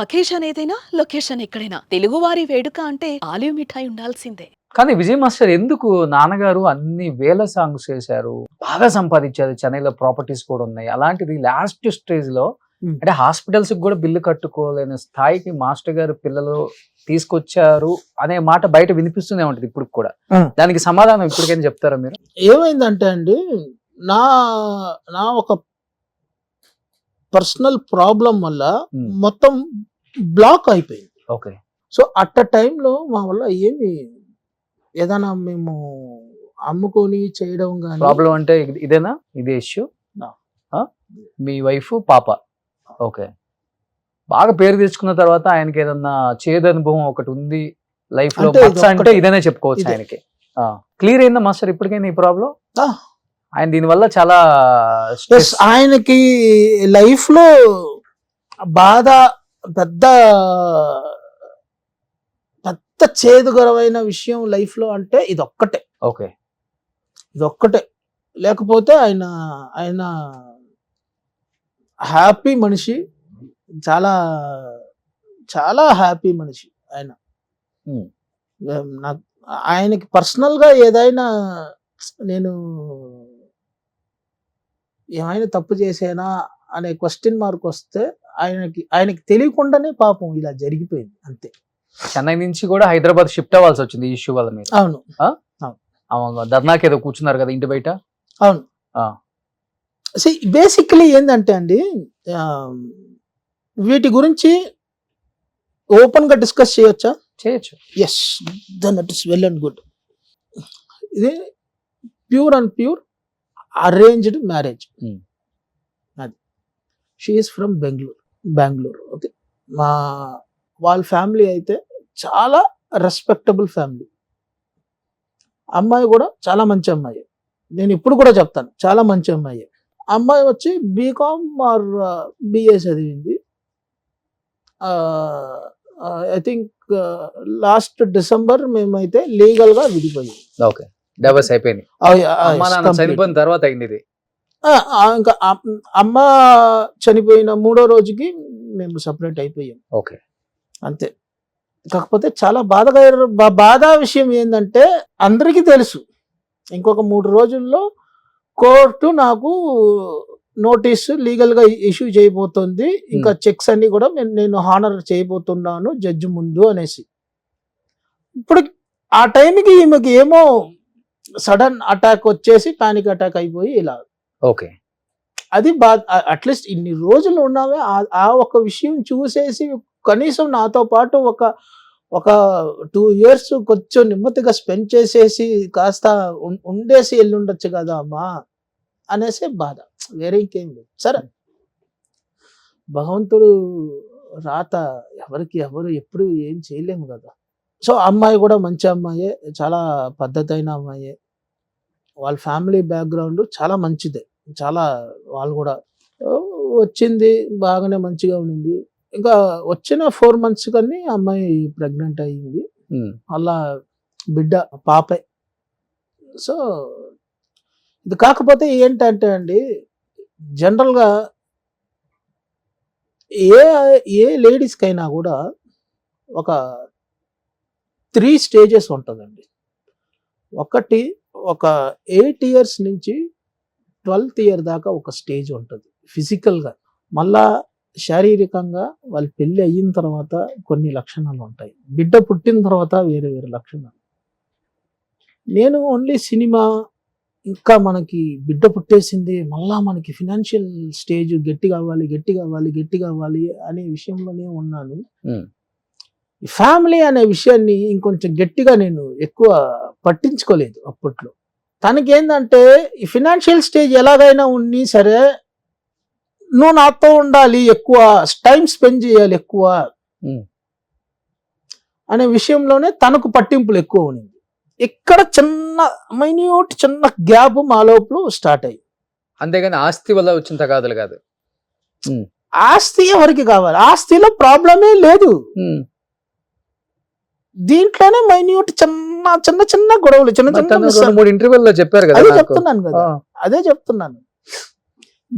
Occasion ఏదైనా location ఎక్కడైనా తెలుగువారి వేడుక అంటే ఆలివ్ మిఠాయి ఉండాల్సిందే. కానీ విజయ్ మాస్టర్ ఎందుకు నాన్నగారు అన్ని వేల సాంగ్స్ చేశారు, బాగా సంపాదించారు, చెన్నైలో ప్రాపర్టీస్ కూడా ఉన్నాయి. అలాంటిది లాస్ట్ స్టేజ్ లో అంటే హాస్పిటల్స్ కూడా బిల్లు కట్టుకోలేని స్థాయికి మాస్టర్ గారు పిల్లలు తీసుకొచ్చారు అనే మాట బయట వినిపిస్తూనే ఉంటది ఇప్పుడు కూడా. దానికి సమాధానం ఇప్పటికైనా చెప్తారా మీరు? ఏమైందంటే అండి, నా నా ఒక పర్సనల్ ప్రాబ్లం వల్ల మొత్తం బ్లాక్ అయిపోయింది. ఓకే. సో అట్ అ టైంలో మా వల్ల ఏదైనా మేము అమ్ముకొని చేయడం కానీ. ప్రాబ్లం అంటే ఇదేనా? ఇదే ఇష్యూ? మీ వైఫ్ పాప? ఓకే. బాగా పేరు తెచ్చుకున్న తర్వాత ఆయనకి ఏదన్నా చేదు అనుభవం ఒకటి ఉంది లైఫ్ లో అంటే ఇదేనే చెప్పుకోవచ్చు ఆయనకి. క్లియర్ అయిందా మాస్టర్ ఇప్పటికైనా ఈ ప్రాబ్లం? ఆయన దీనివల్ల చాలా ఆయనకి లైఫ్ లో బాధ పెద్ద పెద్ద చేదుకరమైన విషయం లైఫ్ లో అంటే ఇదొక్కటే. ఓకే. ఇదొక్కటే. లేకపోతే ఆయన హ్యాపీ మనిషి, చాలా చాలా హ్యాపీ మనిషి ఆయన. నాకు ఆయనకి పర్సనల్ గా ఏదైనా నేను ఏమైనా తప్పు చేసేనా అనే క్వశ్చన్ మార్క్ వస్తే ఆయనకి తెలియకుండానే పాపం ఇలా జరిగిపోయింది అంతే. చెన్నై నుంచి కూడా హైదరాబాద్ షిఫ్ట్ అవ్వాల్సి వచ్చింది ఈ ఇష్యూ వల్ల మీరు? అవును. ధర్నాకి ఏదో కూర్చున్నారు కదా ఇంటి బయట? అవును. బేసిక్లీ ఏంటంటే అండి, వీటి గురించి ఓపెన్ గా డిస్కస్ చేయొచ్చా? చేయొచ్చు. Yes, then it is well and good. ఇది pure and pure arranged marriage. అది she is from Bengaluru. Okay. వాళ్ళ ఫ్యామిలీ అయితే చాలా రెస్పెక్టబుల్ ఫ్యామిలీ. అమ్మాయి కూడా చాలా మంచి అమ్మాయి. నేను ఇప్పుడు కూడా చెప్తాను, చాలా మంచి అమ్మాయి. అమ్మాయి వచ్చి బీకామ్ ఆర్ బిఏ చదివింది. ఐ థింక్ లాస్ట్ డిసెంబర్ మేమైతే లీగల్ గా విడిపోయాం. ఓకే. డైవర్స్ అయిపోయింది. చనిపోయిన తర్వాత అయింది ఇది. ఇంకా అమ్మ చనిపోయిన 3వ రోజుకి మేము సపరేట్ అయిపోయాం. ఓకే. అంతే. కాకపోతే చాలా బాధ విషయం ఏంటంటే, అందరికీ తెలుసు ఇంకొక 3 రోజుల్లో కోర్టు నాకు నోటీసు లీగల్ గా ఇష్యూ చేయబోతుంది. ఇంకా చెక్స్ అన్ని కూడా నేను హానర్ చేయబోతున్నాను జడ్జి ముందు అనేసి. ఇప్పుడు ఆ టైంకి ఈమెకి ఏమో సడన్ అటాక్ వచ్చేసి పానిక్ అటాక్ అయిపోయి ఇలా. ఓకే. అది అట్లీస్ట్ ఇన్ని రోజులు ఉన్నావే ఆ ఒక విషయం చూసేసి కనీసం నాతో పాటు ఒక 2 years కొంచెం నెమ్మదిగా స్పెండ్ చేసేసి కాస్త ఉండేసి వెళ్ళుండొచ్చు కదా అమ్మా అనేసి బాధ, వేరే ఇంకేం లేదు. సరే, భగవంతుడు రాత ఎవరు ఎప్పుడు ఏం చేయలేము కదా. సో అమ్మాయి కూడా మంచి అమ్మాయే, చాలా పద్ధతైన అమ్మాయే. వాళ్ళ ఫ్యామిలీ బ్యాక్గ్రౌండ్ చాలా మంచిదే. చాలా వాళ్ళు కూడా వచ్చింది బాగానే మంచిగా ఉండింది. ఇంకా వచ్చిన 4 months కానీ అమ్మాయి ప్రెగ్నెంట్ అయ్యింది. అలా బిడ్డ పాపే. సో ఇది కాకపోతే ఏంటంటే అండి, జనరల్గా ఏ లేడీస్కైనా కూడా ఒక 3 stages ఉంటుందండి. ఒకటి, ఒక 8 years నుంచి 12th year దాకా ఒక స్టేజ్ ఉంటుంది ఫిజికల్గా. మళ్ళా శారీరకంగా వాళ్ళ పెళ్ళి అయిన తర్వాత కొన్ని లక్షణాలు ఉంటాయి, బిడ్డ పుట్టిన తర్వాత వేరే లక్షణాలు. నేను ఓన్లీ సినిమా, ఇంకా మనకి బిడ్డ పుట్టేసింది మళ్ళా మనకి ఫినాన్షియల్ స్టేజ్ గట్టి కావాలి అనే విషయంలోనే ఉన్నాను. ఫ్యామిలీ అనే విషయాన్ని ఇంకొంచెం గట్టిగా నేను ఎక్కువ పట్టించుకోలేదు అప్పట్లో. తనకేందంటే ఈ ఫినాన్షియల్ స్టేజ్ ఎలాగైనా ఉన్ని సరే, నువ్వు నాతో ఉండాలి, ఎక్కువ టైం స్పెండ్ చేయాలి ఎక్కువ అనే విషయంలోనే తనకు పట్టింపులు ఎక్కువ ఉంది. ఇక్కడ చిన్న గ్యాప్ మా లోపల స్టార్ట్ అయ్యి. అంతేగాని ఆస్తి వల్ల వచ్చిన తగాదులు కాదు. ఆస్తి ఎవరికి కావాలి? ఆస్తిలో ప్రాబ్లమే లేదు. దీంట్లోనే మైన్యూట్ చిన్న గొడవలు, చిన్న ఇంటర్వ్యూలో చెప్పారు కదా. అదే చెప్తున్నాను.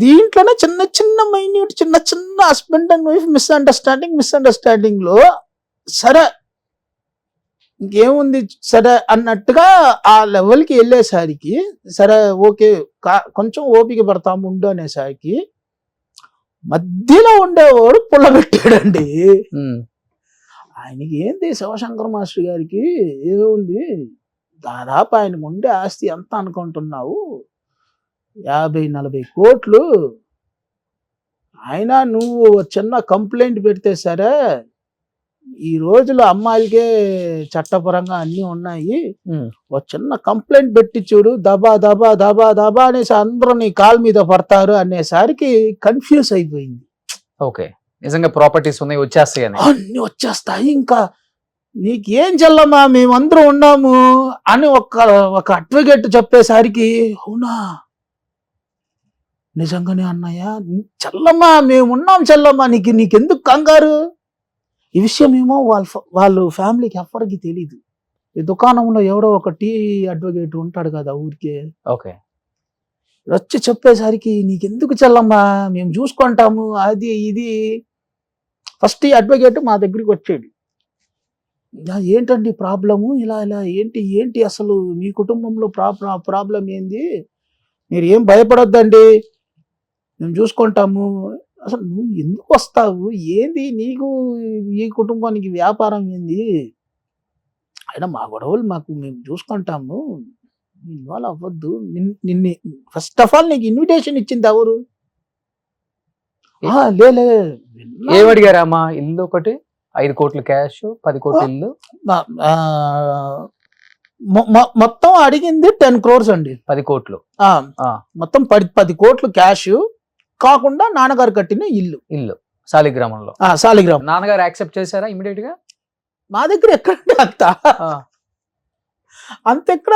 దీంట్లోనే చిన్న చిన్న మైన్యూట్ చిన్న చిన్న హస్బెండ్ అండ్ వైఫ్ మిస్అండర్స్టాండింగ్ లో సరే ఇంకేముంది సరే అన్నట్టుగా ఆ లెవెల్కి వెళ్ళేసరికి సరే ఓకే కొంచెం ఓపిక పడతాము ఉండు అనేసరికి మధ్యలో ఉండేవాడు పుల్లబెట్టాడండి. ఆయనకి ఏంది శివశంకర్ మాస్టర్ గారికి ఏముంది, దాదాపు ఆయనకు ఉండే ఆస్తి ఎంత అనుకుంటున్నావు, 50-40 కోట్లు. అయినా నువ్వు చిన్న కంప్లైంట్ పెడితే సరే, ఈ రోజులో అమ్మాయిలకే చట్టపరంగా అన్నీ ఉన్నాయి, ఒక చిన్న కంప్లైంట్ పెట్టి చూడు, దబా దబా దబా దబా అనేసి అందరూ నీ కాలు మీద పడతారు అనేసరికి కన్ఫ్యూజ్ అయిపోయింది. ఓకే, నిజంగా ప్రాపర్టీస్ ఉన్నాయి వచ్చేస్తాయి అని. అన్ని వచ్చేస్తాయి, ఇంకా నీకేం చెల్లమ్మా మేమందరం ఉన్నాము అని ఒక అడ్వకేట్ చెప్పేసరికి అవునా నిజంగానే అన్నయ్య చెల్లమ్మా మేమున్నాం చెల్లమ్మా, నీకెందుకు కంగారు. ఈ విషయం ఏమో వాళ్ళు ఫ్యామిలీకి ఎవ్వరికి తెలీదు. ఈ దుకాణంలో ఎవడో ఒక టీ అడ్వకేట్ ఉంటాడు కదా ఊరికే, ఓకే, వచ్చి చెప్పేసరికి నీకెందుకు చెల్లమ్మా మేము చూసుకుంటాము అది ఇది. ఫస్ట్ ఈ అడ్వకేట్ మా దగ్గరికి వచ్చాడు, ఏంటండి ప్రాబ్లము, ఇలా ఇలా ఏంటి అసలు మీ కుటుంబంలో ప్రాబ్లం ఏంది, మీరు ఏం భయపడొద్దండి మేము చూసుకుంటాము, అసలు నువ్వు ఎందుకు వస్తావు, ఏంది నీకు ఈ కుటుంబానికి వ్యాపారం ఏంది, అయినా మా గొడవలు మేము చూసుకుంటాము, ఇన్వాల్వ్ అవ్వద్దు. నిన్ను ఫస్ట్ ఆఫ్ ఆల్ నీకు ఇన్విటేషన్ ఇచ్చింది ఎవరు? లే ఏమడిగారమ్మా? ఇల్లు ఒకటి 5 కోట్లు క్యాష్, 10 కోట్ల ఇల్లు, మొత్తం అడిగింది 10 crores అండి. 10 కోట్లు మొత్తం 10 కోట్లు క్యాష్ కాకుండా నాన్నగారు కట్టిన ఇల్లు శాలిగ్రామంలో. శాలిగ్రామం. నాన్నగారు యాక్సెప్ట్ చేశారా ఇమీడియట్ గా? మా దగ్గర ఎక్కడండి అంతెక్కడ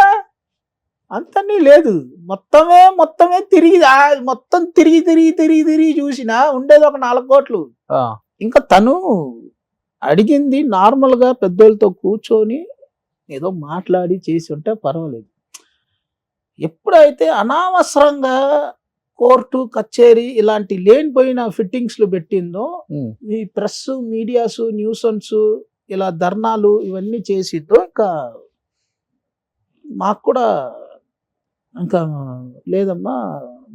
అంతన్నీ లేదు, మొత్తమే తిరిగి చూసినా ఉండేది ఒక 4 కోట్లు. ఇంకా తను అడిగింది నార్మల్ గా పెద్దోళ్ళతో కూర్చొని ఏదో మాట్లాడి చేసి ఉంటే పర్వాలేదు. ఎప్పుడైతే అనవసరంగా కోర్టు కచేరీ ఇలాంటి లేనిపోయిన ఫిట్టింగ్స్లు పెట్టిందో, ఈ ప్రెస్ మీడియాస్ న్యూసన్స్ ఇలా ధర్నాలు ఇవన్నీ చేసిద్దో, ఇంకా మాకు కూడా ఇంకా లేదమ్మా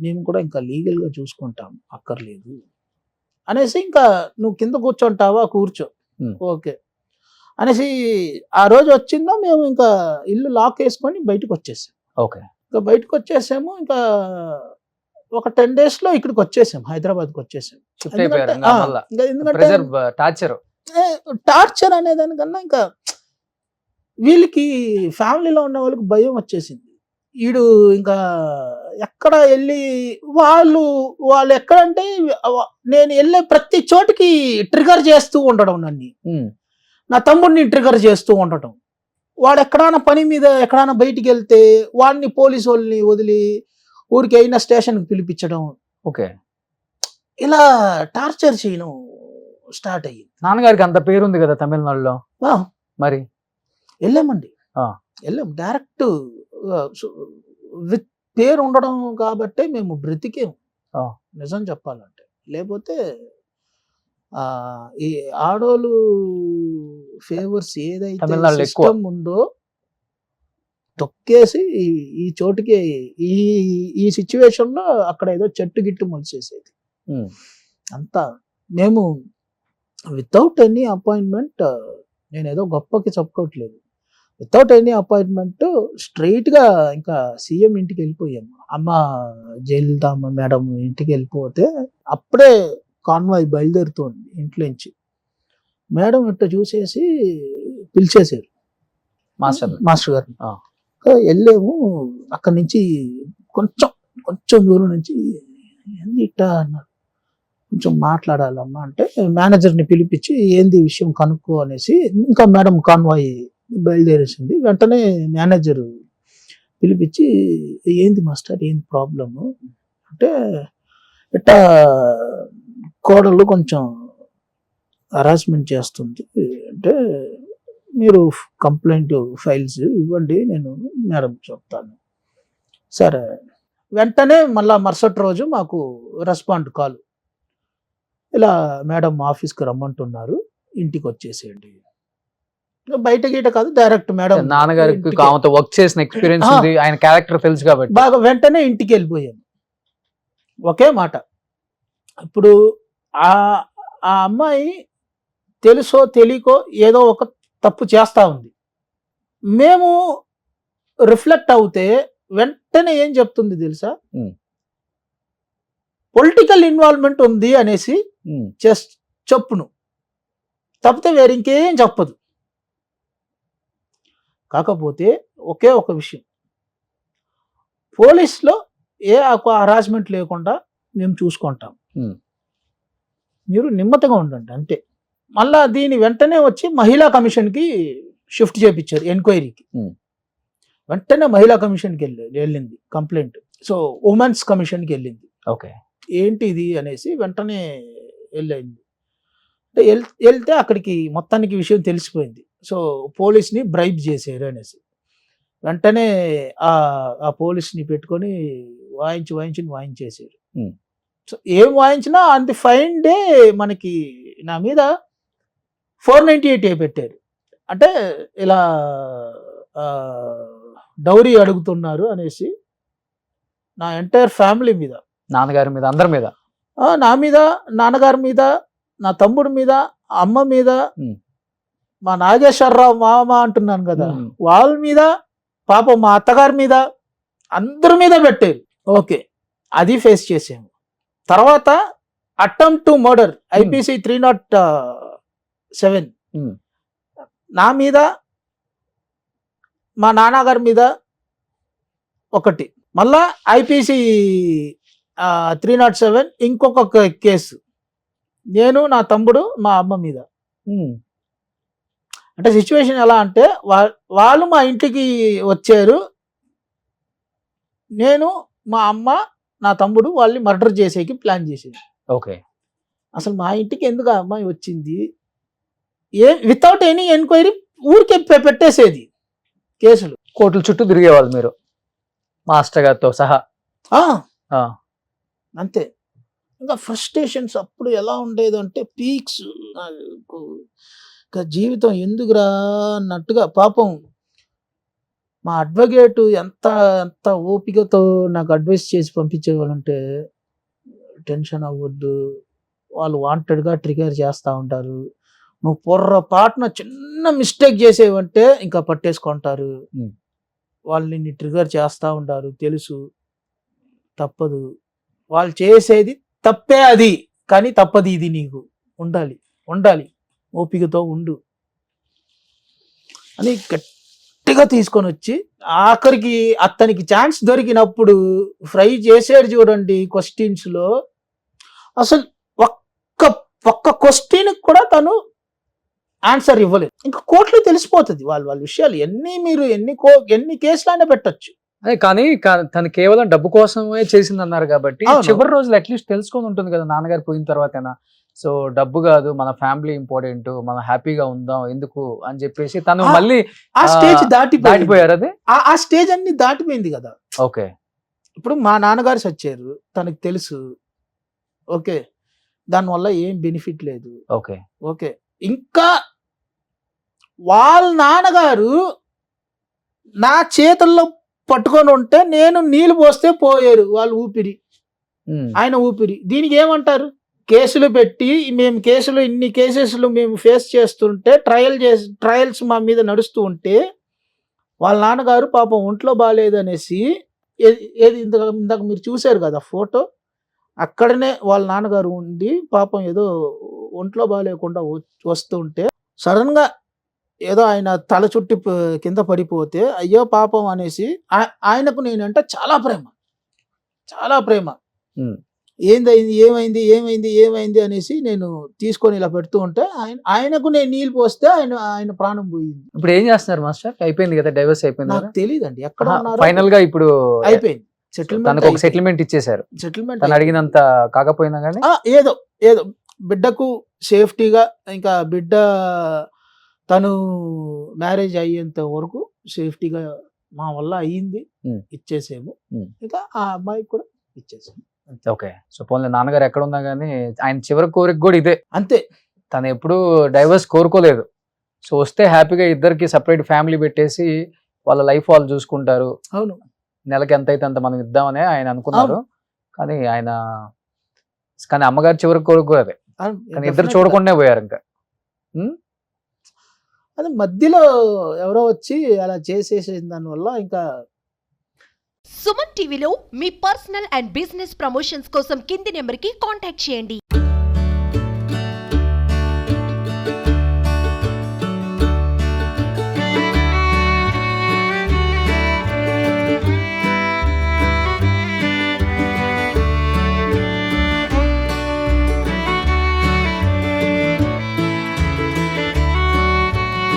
మేము కూడా ఇంకా లీగల్గా చూసుకుంటాం అక్కర్లేదు అనేసి, ఇంకా నువ్వు కింద కూర్చోంటావా కూర్చో ఓకే అనేసి ఆ రోజు వచ్చిందో మేము ఇంకా ఇల్లు లాక్ వేసుకొని బయటకు వచ్చేసాం. ఓకే, ఇంకా బయటకు వచ్చేసాము. ఇంకా ఒక 10 days లో ఇక్కడికి వచ్చేసాం, హైదరాబాద్కి వచ్చేసాం. ఎందుకంటే టార్చర్ అనేదానికన్నా ఇంకా వీళ్ళకి ఫ్యామిలీలో ఉన్న వాళ్ళకి భయం వచ్చేసింది. వీడు ఇంకా ఎక్కడ వెళ్ళి వాళ్ళు ఎక్కడంటే నేను వెళ్ళే ప్రతి చోటికి ట్రిగర్ చేస్తూ ఉండడం, నా తమ్ముడిని ట్రిగర్ చేస్తూ ఉండటం, వాడు ఎక్కడైనా పని మీద ఎక్కడైనా బయటికి వెళ్తే వాడిని పోలీసు వాళ్ళని వదిలి ఊరికి అయినా స్టేషన్కి పిలిపించడం, ఓకే, ఇలా టార్చర్ చేయడం స్టార్ట్ అయ్యింది. నాన్నగారికి అంత పేరుంది కదా తమిళనాడులో, మరి వెళ్ళామండి, వెళ్ళాం డైరెక్ట్ విత్ పేరు ఉండడం కాబట్టి మేము బ్రతికేము నిజం చెప్పాలంటే. లేకపోతే ఈ ఆడోళ్ళు ఫేవర్స్ ఏదైతే సిస్టమ్ ఉందో తొక్కేసి ఈ చోటుకి ఈ సిచ్యువేషన్ లో అక్కడ ఏదో చెట్టు గిట్టు మొలిసేసేది అంతా. మేము వితౌట్ ఎనీ అపాయింట్మెంట్, నేను ఏదో గొప్పకి చెప్పుకోవట్లేదు, వితౌట్ ఎనీ అపాయింట్మెంట్ స్ట్రైట్ గా ఇంకా సీఎం ఇంటికి వెళ్ళిపోయాము. అమ్మ జయలలితమ్మ మేడం ఇంటికి వెళ్ళిపోతే అప్పుడే కాన్వాయ్ బయలుదేరుతోంది ఇంట్లోంచి. మేడం ఇట్లా చూసేసి పిలిచేశారు మాస్టర్ గారిని. వెళ్ళాము, అక్కడి నుంచి కొంచెం దూరం నుంచి ఏంది ఇట్టా అన్నారు, కొంచెం మాట్లాడాలమ్మా అంటే మేనేజర్ని పిలిపించి ఏంది విషయం కనుక్కో అనేసి, ఇంకా మేడం కాన్వాయ్ బయలుదేరేసింది. వెంటనే మేనేజర్ పిలిపించి ఏంది మాస్టర్ ఏంది ప్రాబ్లము అంటే, ఇట్టా కోడలు కొంచెం హరాస్మెంట్ చేస్తుంది అంటే మీరు కంప్లైంట్ ఫైల్స్ ఇవ్వండి నేను మేడం చెప్తాను. సరే వెంటనే మళ్ళా మరుసటి రోజు మాకు రెస్పాండ్ కాల్, ఇలా మేడం ఆఫీస్కి రమ్మంటున్నారు, ఇంటికి వచ్చేసేయండి. బయట గీట కాదు, డైరెక్ట్ మేడం నాన్నగారికి ఇంటికి. ఆమెతో వర్క్ చేసిన ఎక్స్పీరియన్స్ ఆ. ఉంది, ఆయన క్యారెక్టర్ తెలుసు కాబట్టి. బాగా వెంటనే ఇంటికి వెళ్ళిపోయాను. ఒకే మాట. ఇప్పుడు ఆ ఆ అమ్మాయి తెలుసో తెలియకో ఏదో ఒక తప్పు చేస్తా ఉంది. మేము రిఫ్లెక్ట్ అవుతే వెంటనే ఏం చెప్తుంది తెలుసా, ఉమ్. పొలిటికల్ ఇన్వాల్వ్మెంట్ ఉంది అనేసి ఉమ్. చెప్పును, తప్పితే వేరే ఇంకేం చెప్పదు. కాకపోతే ఒకే ఒక విషయం, పోలీస్లో ఏ హరాస్మెంట్ లేకుండా మేము చూసుకుంటాం, Hmm. మీరు నిమ్మతంగా ఉండండి అంతే. మళ్ళా దీని వెంటనే వచ్చి మహిళా కమిషన్కి షిఫ్ట్ చేయించారు ఎంక్వైరీకి. Hmm. వెంటనే మహిళా కమిషన్కి వెళ్ళింది కంప్లైంట్. సో ఉమెన్స్ కమిషన్కి వెళ్ళింది. ఓకే. ఏంటి ఇది అనేసి వెంటనే వెళ్ళింది. అంటే వెళ్తే అక్కడికి మొత్తానికి విషయం తెలిసిపోయింది. సో పోలీస్ని బ్రైబ్ చేశారు అనేసి వెంటనే ఆ పోలీస్ని పెట్టుకొని వాయించేసారు. Hmm. సో ఏం వాయించినా ఆన్ ది ఫైన్ డే మనకి నా మీద 498 పెట్టారు. అంటే ఇలా డౌరీ అడుగుతున్నారు అనేసి నా ఎంటైర్ ఫ్యామిలీ మీద, నాన్నగారి మీద, అందరి మీద, నా మీద, నాన్నగారి మీద, నా తమ్ముడి మీద, అమ్మ మీద, Hmm. మా నాగేశ్వరరావు మామ అంటున్నాను కదా, Hmm. వాళ్ళ మీద, పాపం మా అత్తగారి మీద, అందరి మీద పెట్టారు. ఓకే, అది ఫేస్ చేసాము. తర్వాత attempt to murder IPC 307 Hmm. నా మీద, మా నాన్నగారి మీద ఒకటి, మళ్ళా ఐపీసీ 307 ఇంకొక కేసు, నేను, నా తమ్ముడు, మా అమ్మ మీద. Hmm. అంటే సిచ్యువేషన్ ఎలా అంటే వాళ్ళు మా ఇంటికి వచ్చారు, నేను, మా అమ్మ, నా తమ్ముడు వాళ్ళని మర్డర్ చేసేకి ప్లాన్ చేసేది. ఓకే. అసలు మా ఇంటికి ఎందుకు ఆ అమ్మాయి వచ్చింది, వితౌట్ ఎనీ ఎంక్వైరీ ఊరికే పెట్టేసేది కేసులు. కోర్టుల చుట్టూ తిరిగేవాళ్ళు మీరు మాస్టర్ గారితో సహా. ఆ, ఆ. అంతే. ఇంకా ఫ్రస్ట్రేషన్స్ అప్పుడు ఎలా ఉండేది అంటే పీక్స్, ఇంకా జీవితం ఎందుకురా అన్నట్టుగా. పాపం మా అడ్వకేట్ ఎంత ఎంత ఓపికతో నాకు అడ్వైస్ చేసి పంపించేవాళ్ళంటే, టెన్షన్ అవ్వద్దు, వాళ్ళు వాంటెడ్గా ట్రిగర్ చేస్తూ ఉంటారు, నువ్వు పొర్రపాటున చిన్న మిస్టేక్ చేసేవంటే ఇంకా పట్టేసుకుంటారు, వాళ్ళు నిన్ను ట్రిగర్ చేస్తూ ఉంటారు, తెలుసు, తప్పదు, వాళ్ళు చేసేది తప్పే అది, కానీ తప్పదు ఇది, నీకు ఉండాలి ఉండాలి ఓపికతో ఉండు అని గట్టిగా తీసుకొని వచ్చి ఆఖరికి అతనికి ఛాన్స్ దొరికినప్పుడు ఫ్రై చేసాడు చూడండి క్వశ్చన్స్లో. అసలు ఒక్క క్వశ్చన్ కూడా తను ఆన్సర్ ఇవ్వలేదు. ఇంకా కోర్టులో తెలిసిపోతుంది వాళ్ళ విషయాలు మీరు ఎన్ని కేసులైనా పెట్టచ్చు. అదే కానీ తను కేవలం డబ్బు కోసమే చేసింది అన్నారు కాబట్టి అవును. చివరి రోజులు అట్లీస్ట్ తెలుసుకొని ఉంటుంది కదా నాన్నగారు పోయిన తర్వాతైనా. సో డబ్బు కాదు, మన ఫ్యామిలీ ఇంపార్టెంట్, మనం హ్యాపీగా ఉందాం ఎందుకు అని చెప్పేసి తను మళ్ళీ ఆ స్టేజ్ దాటిపోయారు. అదే ఆ స్టేజ్ అన్ని దాటిపోయింది కదా. ఓకే. ఇప్పుడు మా నాన్నగారు చచ్చారు, తనకు తెలుసు, ఓకే, దానివల్ల ఏం బెనిఫిట్ లేదు, ఓకే ఓకే. ఇంకా వాళ్ళ నాన్నగారు నా చేతుల్లో పట్టుకొని ఉంటే నేను నీళ్ళు పోస్తే పోయారు వాళ్ళ ఊపిరి, ఆయన ఊపిరి. దీనికి ఏమంటారు, కేసులు పెట్టి మేము ఇన్ని కేసెస్లు మేము ఫేస్ చేస్తుంటే ట్రయల్స్ మా మీద నడుస్తూ ఉంటే వాళ్ళ నాన్నగారు పాపం ఒంట్లో బాగాలేదు అనేసి, ఏది ఇందాక మీరు చూశారు కదా ఫోటో, అక్కడనే వాళ్ళ నాన్నగారు ఉండి పాపం ఏదో ఒంట్లో బాగాలేకుండా వస్తుంటే సడన్గా ఏదో ఆయన తల చుట్టి కింద పడిపోతే అయ్యో పాపం అనేసి ఆయనకు నేనంటే చాలా ప్రేమ. ఏమైంది అనేసి నేను తీసుకొని ఇలా పెడుతూ ఉంటే ఆయనకు నేను నీళ్ళు పోస్తే ఆయన ప్రాణం పోయింది. ఇప్పుడు ఏం చేస్తున్నారు మాస్టర్? అయిపోయింది కదా, డైవర్స్ అయిపోయింది నాకు తెలియదండి ఎక్కడ ఉన్నారో. ఫైనల్ గా ఇప్పుడు అయిపోయింది, తనకు ఒక సెటిల్మెంట్ ఇచ్చేసారు. తను అడిగినంత కాకపోయినా కానీ ఏదో బిడ్డకు సేఫ్టీగా, ఇంకా బిడ్డ తను మ్యారేజ్ అయ్యేంత వరకు సేఫ్టీగా మా వల్ల అయ్యింది, ఉమ్. ఇచ్చేసేము. ఉమ్. ఇంకా ఆ అమ్మాయికి కూడా ఇచ్చేసాము. ఓకే. సో పోన్లే నాన్నగారు ఎక్కడ ఉన్నా కానీ ఆయన చివరి కోరిక కూడా ఇదే. అంతే. తను ఎప్పుడు డైవర్స్ కోరుకోలేదు. సో వస్తే హ్యాపీగా ఇద్దరికి సపరేట్ ఫ్యామిలీ పెట్టేసి వాళ్ళ లైఫ్ వాళ్ళు చూసుకుంటారు, అవును. నెలకి ఎంత అయితే అంత మనం ఇద్దామని ఆయన అనుకున్నారు. కానీ అమ్మగారు చివరి కోరిక కూడా అదే. అవును. కానీ ఇద్దరు Definitely. చూడకుండా పోయారు ఇంకా. అది మధ్యలో ఎవరో వచ్చి అలా చేసేసిన దానివల్ల ఇంకా సుమన్ టీవీలో మీ పర్సనల్ అండ్ బిజినెస్ ప్రమోషన్స్ కోసం కింది నెంబర్కి కాంటాక్ట్ చేయండి.